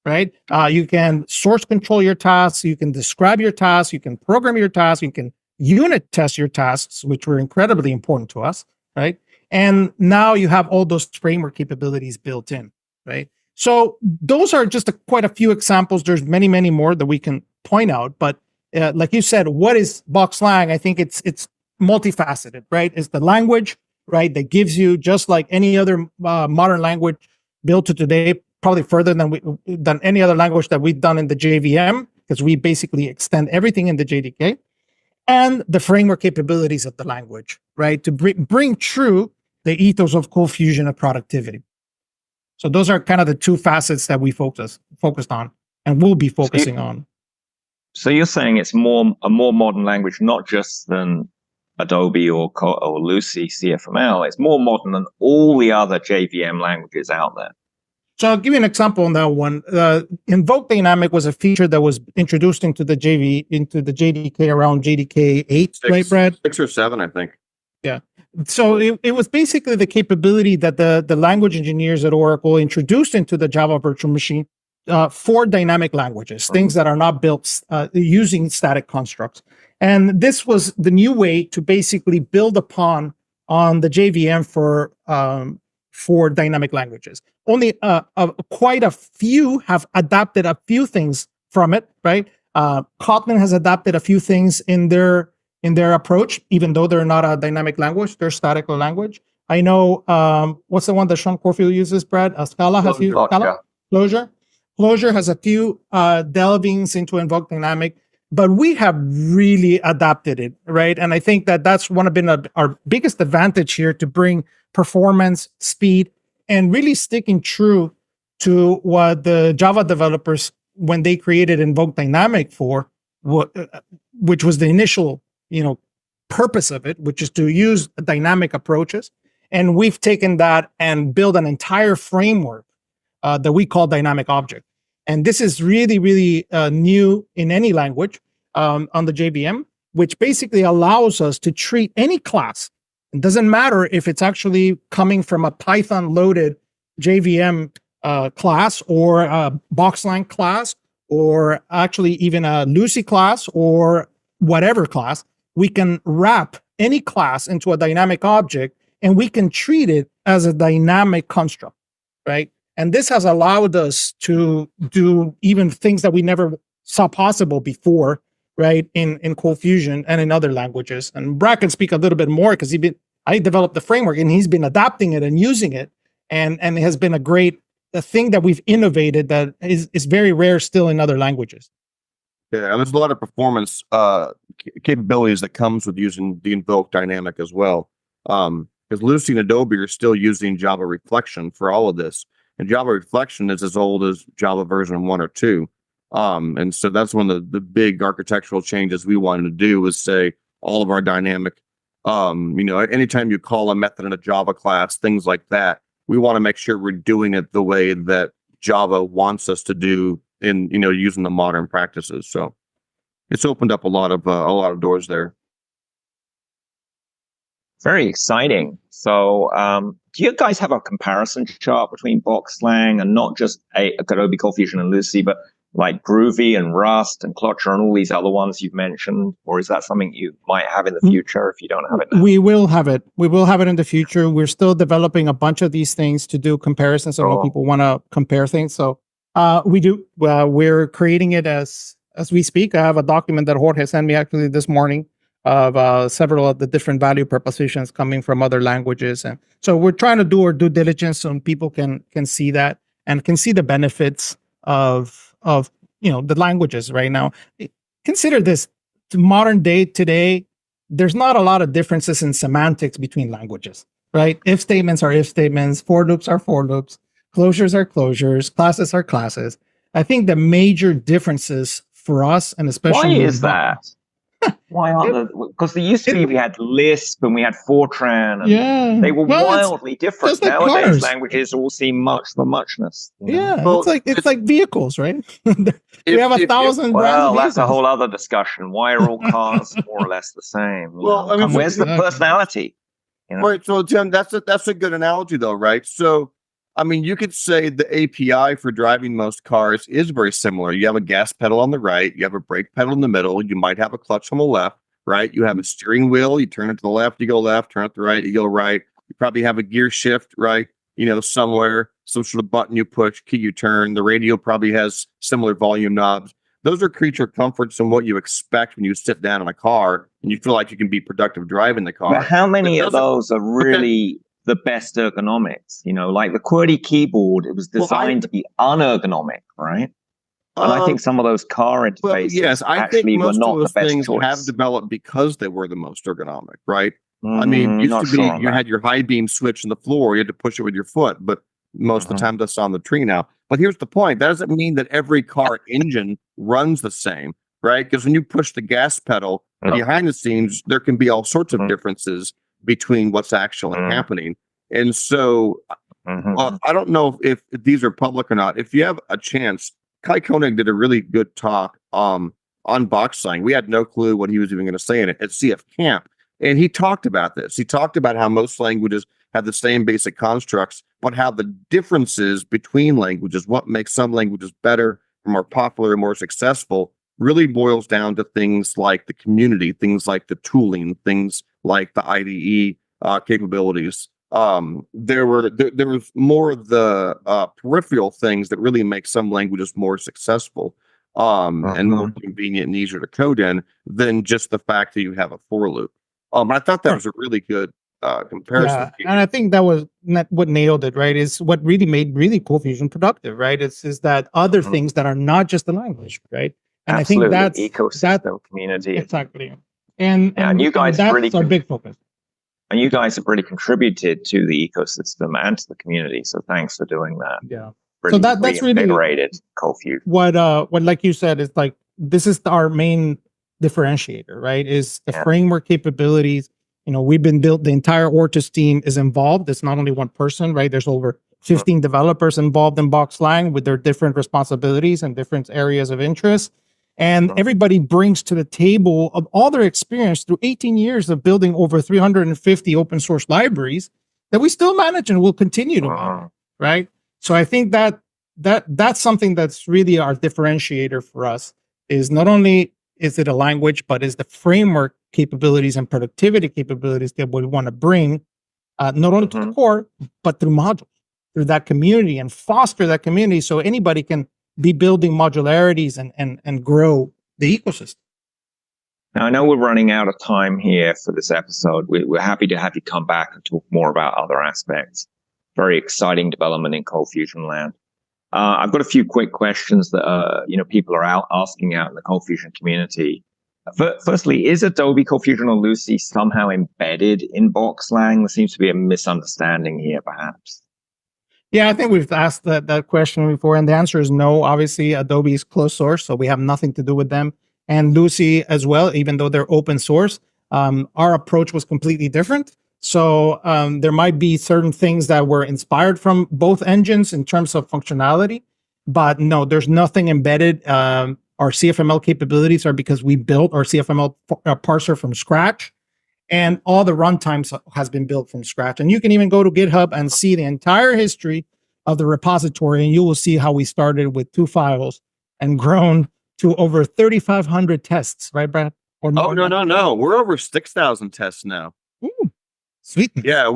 right? You can source control your tasks, you can describe your tasks, you can program your tasks, you can unit test your tasks, which were incredibly important to us, right? And now you have all those framework capabilities built in, right? So those are just quite a few examples. There's many, many more that we can point out. But like you said, what is BoxLang? I think it's multifaceted, right? It's the language, right, that gives you, just like any other modern language built to today, probably further than any other language that we've done in the JVM, because we basically extend everything in the JDK, and the framework capabilities of the language, right, to bring true the ethos of ColdFusion of productivity. So those are kind of the two facets that we focused on and will be focusing on. So you're saying it's a more modern language, not just than Adobe or Lucy CFML. It's more modern than all the other JVM languages out there. So I'll give you an example on that one. Invoke Dynamic was a feature that was introduced into the JDK around JDK 8, right, Brad? 6 or 7, I think. Yeah. So it was basically the capability that the language engineers at Oracle introduced into the Java virtual machine for dynamic languages, things that are not built using static constructs. And this was the new way to basically build upon on the JVM for dynamic languages. Only quite a few have adapted a few things from it, right? Kotlin has adapted a few things in their approach, even though they're not a dynamic language, they're static language. I know, what's the one that Sean Corfield uses, Brad? Scala has few. Clojure. Clojure has a few delvings into Invoke Dynamic, but we have really adapted it, right? And I think that's been our biggest advantage here, to bring performance, speed, and really sticking true to what the Java developers, when they created Invoke Dynamic which was the initial, purpose of it, which is to use dynamic approaches. And we've taken that and built an entire framework that we call dynamic object. And this is really, really new in any language on the JVM, which basically allows us to treat any class. It doesn't matter if it's actually coming from a Python loaded JVM class or a BoxLang class, or actually even a Lucy class or whatever class. We can wrap any class into a dynamic object and we can treat it as a dynamic construct, right? And this has allowed us to do even things that we never saw possible before, right? In ColdFusion and in other languages. And Brad can speak a little bit more because I developed the framework and he's been adapting it and using it, and it has been a thing that we've innovated that is very rare still in other languages. Yeah, and there's a lot of performance capabilities that comes with using the invoke dynamic as well. Because Lucy and Adobe are still using Java Reflection for all of this. And Java Reflection is as old as Java version 1 or 2. And so that's one of the big architectural changes we wanted to do, was say all of our dynamic, anytime you call a method in a Java class, things like that, we want to make sure we're doing it the way that Java wants us to do in, using the modern practices. So it's opened up a lot of doors there. Very exciting. So, do you guys have a comparison chart between BoxLang and not just Adobe ColdFusion and Lucy, but like Groovy and Rust and Clotcher and all these other ones you've mentioned? Or is that something you might have in the future if you don't have it now? We will have it. We will have it in the future. We're still developing a bunch of these things to do comparisons of how people want to compare things. So we do. We're creating it as we speak. I have a document that Jorge sent me actually this morning of several of the different value propositions coming from other languages. And so we're trying to do our due diligence so people can see that and can see the benefits of the languages right now. Consider this, modern day today, there's not a lot of differences in semantics between languages, right? If statements are if statements, for loops are for loops, closures are closures, classes are classes. I think the major differences for us, and especially— Why is that? Why aren't because there used to be, we had Lisp and we had Fortran, and they were wildly different. Like Nowadays, cars. Languages all seem much for muchness. Yeah, Well, it's like vehicles, right? We have 1,000 Well, brands of that's a vehicles. whole other discussion. Why are all cars more or less the same? Well, I mean, where's the personality? Right. So, Tim, that's a good analogy, though, right? So, I mean, you could say the API for driving most cars is very similar. You have a gas pedal on the right, you have a brake pedal in the middle, you might have a clutch on the left, right? You have a steering wheel, you turn it to the left, you go left, turn it to the right, you go right. You probably have a gear shift, right? Somewhere, some sort of button you push, key you turn. The radio probably has similar volume knobs. Those are creature comforts and what you expect when you sit down in a car and you feel like you can be productive driving the car. But how many of those are really the best ergonomics? Like the QWERTY keyboard, it was designed to be unergonomic, right? And I think some of those car interfaces I think most were not of those the best things choice. have developed because they were the most ergonomic, right? I mean, you had your high beam switch in the floor, you had to push it with your foot, but most of the time that's on the tree now. But here's the point: that doesn't mean that every car engine runs the same, right? Because when you push the gas pedal behind the scenes, there can be all sorts of differences between what's actually happening. And so I don't know if these are public or not. If you have a chance, Kai Koenig did a really good talk on BoxLang. We had no clue what he was even going to say in it at CF Camp. And he talked about this. He talked about how most languages have the same basic constructs, but how the differences between languages, what makes some languages better, more popular, more successful, really boils down to things like the community, things like the tooling, things like the IDE capabilities. There was more of the peripheral things that really make some languages more successful and more convenient and easier to code in than just the fact that you have a for loop. I thought that was a really good comparison. Yeah, and I think that was what nailed it, right? Is what really made ColdFusion productive, right? It's that other things that are not just the language, right? And Absolutely. I think ecosystem community. Exactly. And you guys that's really our big focus. And you guys have really contributed to the ecosystem and to the community. So thanks for doing that. Yeah. Really, so that's really invigorated ColdFusion. What like you said is like this is our main differentiator, right? Is the framework capabilities. We've been built, the entire Ortus team is involved. It's not only one person, right? There's over 15 developers involved in BoxLang with their different responsibilities and different areas of interest. And everybody brings to the table of all their experience through 18 years of building over 350 open source libraries that we still manage and will continue to manage, right? So I think that's something that's really our differentiator for us, is not only is it a language, but is the framework capabilities and productivity capabilities that we want to bring, not only to the core, but through modules, through that community, and foster that community so anybody can be building modularities and grow the ecosystem. Now, I know we're running out of time here for this episode. We're happy to have you come back and talk more about other aspects. Very exciting development in ColdFusion land. I've got a few quick questions that people are asking out in the ColdFusion community. Firstly, is Adobe ColdFusion or Lucy somehow embedded in BoxLang? There seems to be a misunderstanding here, perhaps. Yeah, I think we've asked that question before, and the answer is no. Obviously, Adobe is closed source, so we have nothing to do with them. And Lucy as well, even though they're open source, our approach was completely different. So there might be certain things that were inspired from both engines in terms of functionality, but no, there's nothing embedded. Our CFML capabilities are because we built our CFML parser from scratch, and all the runtimes has been built from scratch. And you can even go to GitHub and see the entire history of the repository, and you will see how we started with 2 files and grown to over 3,500 tests, right, Brad? Or no. We're over 6,000 tests now. Ooh. Sweet. Yeah,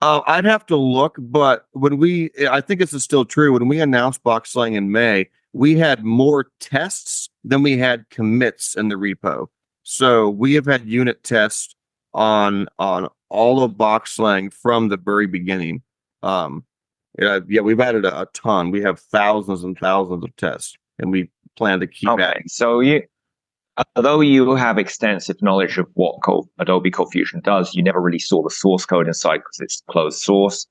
I'd have to look, but I think this is still true. When we announced BoxLang in May, we had more tests than we had commits in the repo. So we have had unit tests on all of BoxLang from the very beginning. We've added a ton. We have thousands and thousands of tests, and we plan to keep adding. So although you have extensive knowledge of what Adobe ColdFusion does, you never really saw the source code inside because it's closed source.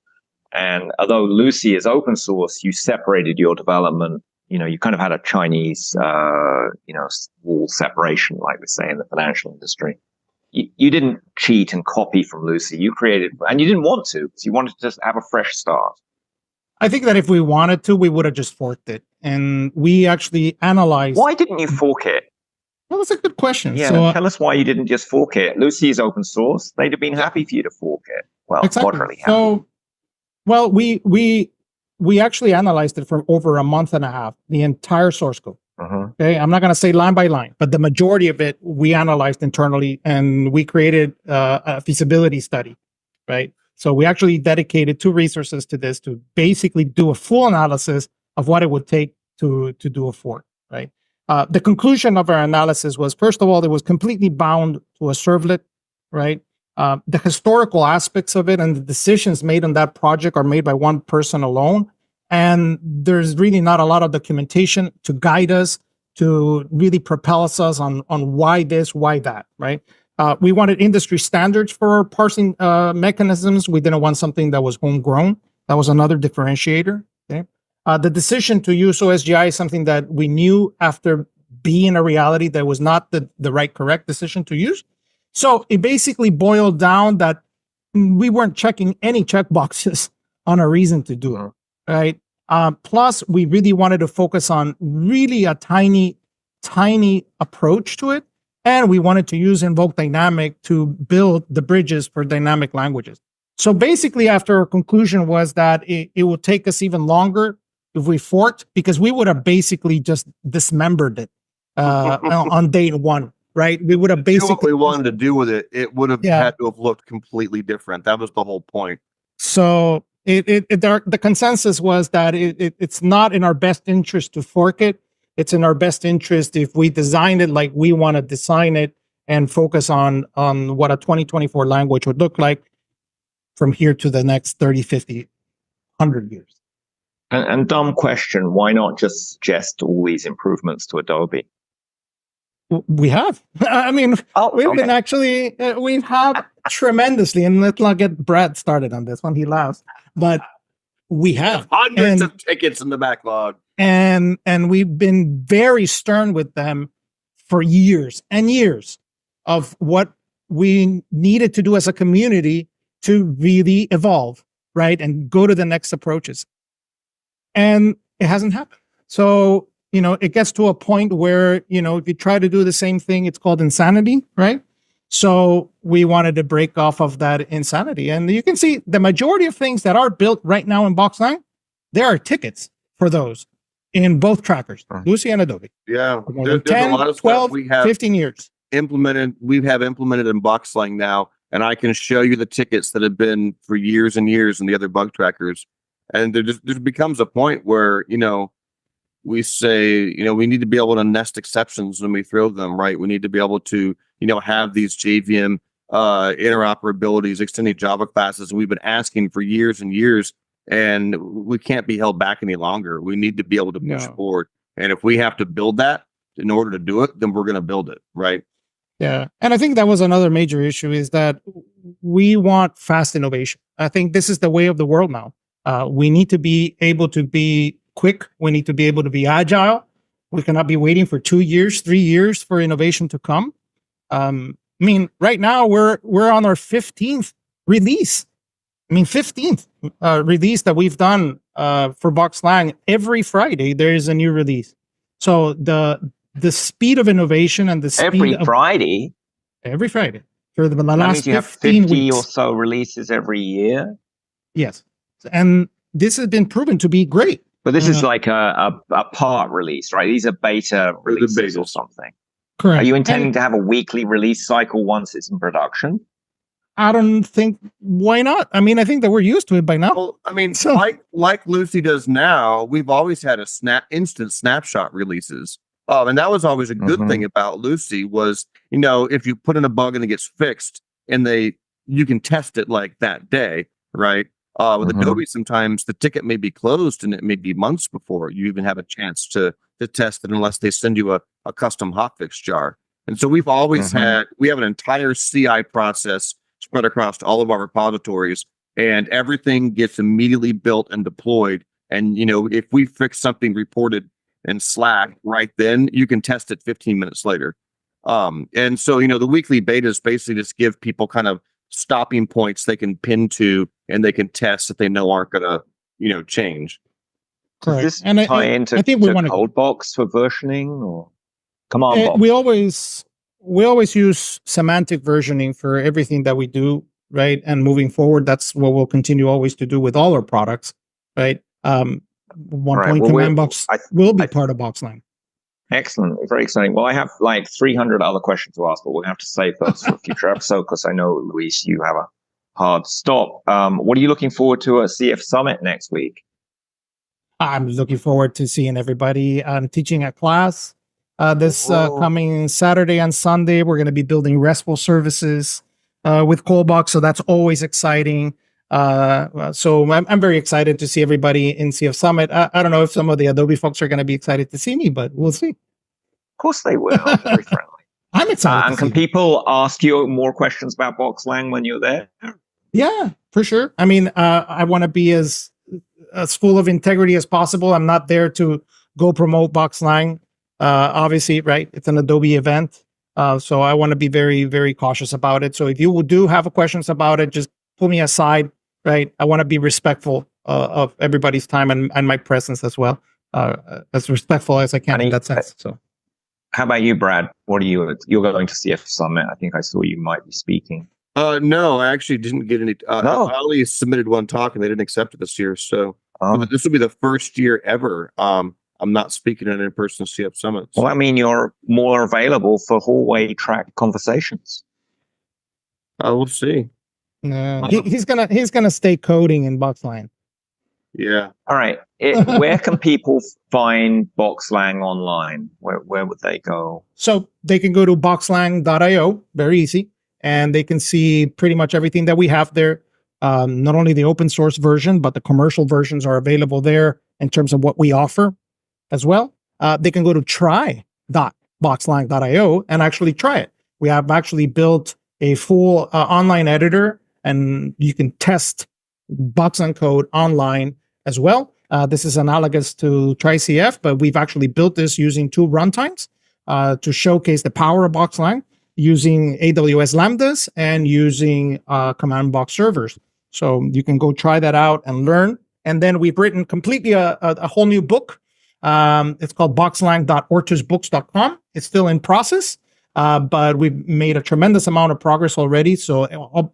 And although Lucy is open source, you separated your development. You kind of had a Chinese, wall separation, like we say in the financial industry. You didn't cheat and copy from Lucy. You created, and you didn't want to, because you wanted to just have a fresh start. I think that if we wanted to, we would have just forked it. And we actually analyzed. Why didn't you fork it? Well, that's a good question. Yeah, so, tell us why you didn't just fork it. Lucy is open source. They'd have been happy for you to fork it. Well, exactly. Moderately happy. So, well, we actually analyzed it for over a month and a half, the entire source code. Okay, I'm not going to say line by line, but the majority of it we analyzed internally, and we created a feasibility study, right? So we actually dedicated 2 resources to this to basically do a full analysis of what it would take to do a fork, right? The conclusion of our analysis was, first of all, it was completely bound to a servlet, right? The historical aspects of it and the decisions made on that project are made by one person alone. And there's really not a lot of documentation to guide us, to really propel us on why this, why that, right? We wanted industry standards for our parsing mechanisms. We didn't want something that was homegrown. That was another differentiator. Okay? The decision to use OSGI is something that we knew after being a reality that was not the correct decision to use. So it basically boiled down that we weren't checking any checkboxes on a reason to do it, right? Plus, we really wanted to focus on really a tiny approach to it. And we wanted to use Invoke Dynamic to build the bridges for dynamic languages. So basically, after our conclusion was that it would take us even longer if we forked, because we would have basically just dismembered it on day 1, right? We would have basically what we wanted to do with it. It would have had to have looked completely different. That was the whole point. So the consensus was that it's not in our best interest to fork it. It's in our best interest if we design it like we want to design it and focus on what a 2024 language would look like from here to the next 30, 50, 100 years. And dumb question, why not just suggest all these improvements to Adobe? We have. I mean, been actually, we've had tremendously, and let's not get Brad started on this one. He laughs, but we have hundreds of tickets in the backlog. And we've been very stern with them for years and years of what we needed to do as a community to really evolve, right? And go to the next approaches. And it hasn't happened. So, it gets to a point where, if you try to do the same thing, it's called insanity, right? So we wanted to break off of that insanity. And you can see the majority of things that are built right now in BoxLang, there are tickets for those in both trackers, Lucy and Adobe. Yeah. There's 10, a lot of 12, we have 15 years. We have implemented in BoxLang now, and I can show you the tickets that have been for years and years in the other bug trackers. And there becomes a point where, we say, we need to be able to nest exceptions when we throw them, right? We need to be able to, have these JVM interoperabilities, extending Java classes. We've been asking for years and years, and we can't be held back any longer. We need to be able to push forward. And if we have to build that in order to do it, then we're going to build it, right? Yeah. And I think that was another major issue, is that we want fast innovation. I think this is the way of the world now. We need to be able to be quick. We need to be able to be agile. We cannot be waiting for 2 years, 3 years for innovation to come. Right now we're on our 15th release. 15th release that we've done for BoxLang. Every Friday there is a new release. So the speed of innovation and the speed every Friday for the last 15 have 50 weeks or so releases every year. Yes, and this has been proven to be great. But this is like a part release, right? These are beta releases or something. Correct. Are you intending to have a weekly release cycle once it's in production? I don't think, why not? I think that we're used to it by now. Well, like Lucy does now, we've always had instant snapshot releases. And that was always a good thing about Lucy was, if you put in a bug and it gets fixed, and you can test it like that day, right? With Adobe, sometimes the ticket may be closed and it may be months before you even have a chance to test it, unless they send you a custom hotfix jar. And so we've always we have an entire CI process spread across all of our repositories, and everything gets immediately built and deployed. And, if we fix something reported in Slack right then, you can test it 15 minutes later. And so, the weekly betas basically just give people kind of stopping points they can pin to, and they can test that they know aren't going to, change. Correct. Does this tie into ColdBox for versioning or command box? We always use semantic versioning for everything that we do, right? And moving forward, that's what we'll continue always to do with all our products, right? Command box will be part of BoxLang. Excellent. Very exciting. Well, I have like 300 other questions to ask, but we'll have to save those for a future episode, because I know, Luis, you have a hard stop. What are you looking forward to at CF Summit next week? I'm looking forward to seeing everybody. I'm teaching a class this coming Saturday and Sunday. We're going to be building RESTful services with ColdBox, so that's always exciting. So I'm very excited to see everybody in CF Summit. I don't know if some of the Adobe folks are going to be excited to see me, but we'll see. Of course they will. Very friendly. I'm excited. And can people ask you more questions about BoxLang when you're there? Yeah, for sure. I want to be as full of integrity as possible. I'm not there to go promote BoxLang. Obviously, right? It's an Adobe event. So I want to be very, very cautious about it. So if you do have questions about it, just pull me aside, right? I want to be respectful of everybody's time and my presence as well, as respectful as I can in that sense. So, how about you, Brad? What are you're going to CF Summit? I think I saw you might be speaking. No, I actually didn't get any. No. I only submitted one talk and they didn't accept it this year. So this will be the first year ever. I'm not speaking at an in-person CF Summit. So. Well, you're more available for hallway track conversations. We'll see. He's gonna stay coding in BoxLang. Yeah. All right. Where can people find BoxLang online? Where would they go? So they can go to boxlang.io. Very easy. And they can see pretty much everything that we have there. Not only the open source version, but the commercial versions are available there in terms of what we offer as well. They can go to try.boxlang.io and actually try it. We have actually built a full online editor, and you can test BoxLang code online as well. This is analogous to TryCF, but we've actually built this using two runtimes. to showcase the power of BoxLang using AWS Lambdas and using command box servers. So you can go try that out and learn. And then we've written completely a whole new book. It's called boxlang.ortusbooks.com. It's still in process, but we've made a tremendous amount of progress already. So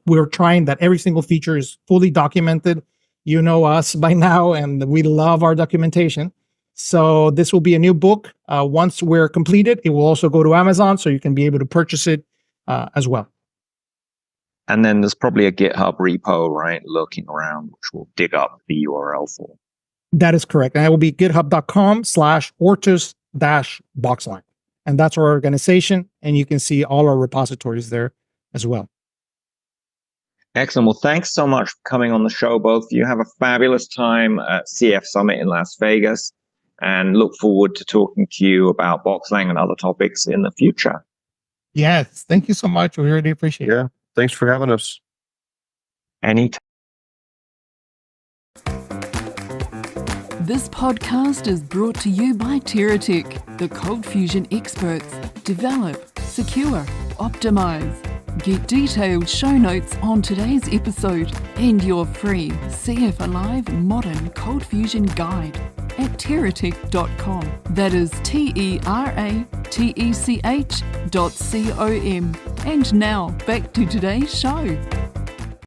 we're trying that every single feature is fully documented. You know us by now, and we love our documentation. So this will be a new book. Once we're completed, it will also go to Amazon, so you can be able to purchase it as well. And then there's probably a GitHub repo, right, lurking around, which we'll dig up the URL for. That is correct. And it will be github.com/Ortus-Boxlang. And that's our organization. And you can see all our repositories there as well. Excellent. Well, thanks so much for coming on the show, both of you. Have a fabulous time at CF Summit in Las Vegas, and look forward to talking to you about BoxLang and other topics in the future. Yes. Thank you so much. We really appreciate it. Yeah. Thanks for having us. Anytime. This podcast is brought to you by TerraTech, the ColdFusion experts. Develop, secure, optimize. Get detailed show notes on today's episode and your free CFAlive Modern ColdFusion Guide at terratech.com. That is TERATECH.com. And now back to today's show.